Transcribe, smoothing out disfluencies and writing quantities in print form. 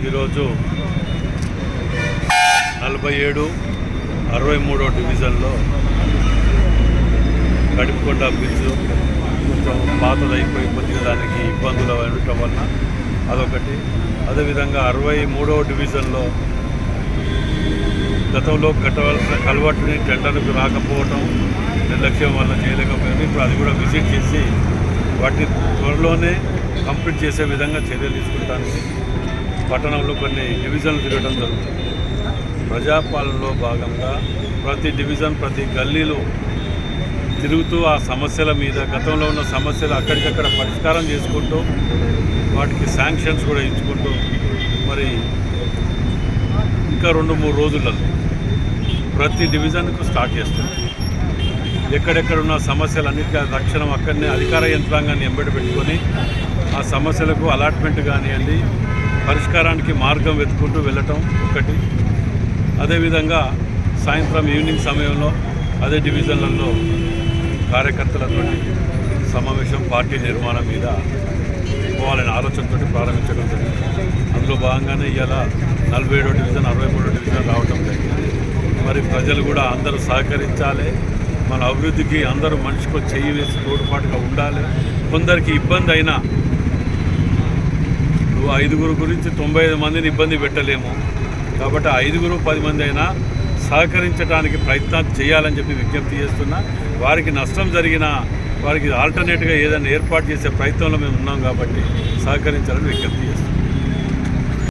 ఈరోజు 47, 63 డివిజన్లో కడిపికొండ బ్రిడ్జ్ కొంచెం పాతదైపోయి కొద్దిగా దానికి ఇబ్బందులు ఉండటం వలన అదొకటి. అదేవిధంగా 63వ డివిజన్లో గతంలో కట్టవలసిన కల్వర్టుని టెండర్లకు రాకపోవటం, నిర్లక్ష్యం వల్ల చేయలేకపోయింది. ఇప్పుడు అది కూడా విజిట్ చేసి వాటిని త్వరలోనే కంప్లీట్ చేసే విధంగా చర్యలు తీసుకుంటానికి పట్టణంలో కొన్ని డివిజన్లు తిరగడం జరుగుతుంది. ప్రజాపాలనలో భాగంగా ప్రతి డివిజన్, ప్రతి గల్లీలో తిరుగుతూ ఆ సమస్యల మీద, గతంలో ఉన్న సమస్యలు అక్కడికక్కడ పరిష్కారం చేసుకుంటూ వాటికి శాంక్షన్స్ కూడా ఇచ్చుకుంటూ మరి ఇంకా 2-3 రోజులలో ప్రతి డివిజన్కు స్టార్ట్ చేస్తుంది. ఎక్కడెక్కడున్న సమస్యలన్నిటికీ తక్షణం అక్కడనే అధికార యంత్రాంగాన్ని ఎంబడి పెట్టుకొని ఆ సమస్యలకు అలాట్మెంట్ కానివ్వండి, పరిష్కారానికి మార్గం వెతుకుంటూ వెళ్ళటం ఒకటి. అదేవిధంగా సాయంత్రం ఈవినింగ్ సమయంలో అదే డివిజన్లలో కార్యకర్తలతో సమావేశం, పార్టీ నిర్మాణం మీద పోవాలనే ఆలోచనతో ప్రారంభించడం జరిగింది. అందులో భాగంగానే ఇవాళ 47వ డివిజన్, 63వ డివిజన్ రావటం జరిగింది. మరి ప్రజలు కూడా అందరూ సహకరించాలి. మన అభివృద్ధికి అందరూ మనిషికి చెయ్యి వేసి తోడ్పాటుగా ఉండాలి. కొందరికి ఇబ్బంది అయినా, నువ్వు 5 గురించి 95 మందిని ఇబ్బంది పెట్టలేము కాబట్టి 5, 10 మంది అయినా సహకరించడానికి ప్రయత్నం చేయాలని చెప్పి విజ్ఞప్తి చేస్తున్నా. వారికి నష్టం జరిగినా వారికి ఆల్టర్నేట్గా ఏదైనా ఏర్పాటు చేసే ప్రయత్నంలో మేము ఉన్నాం కాబట్టి సహకరించాలని విజ్ఞప్తి చేస్తున్నాం.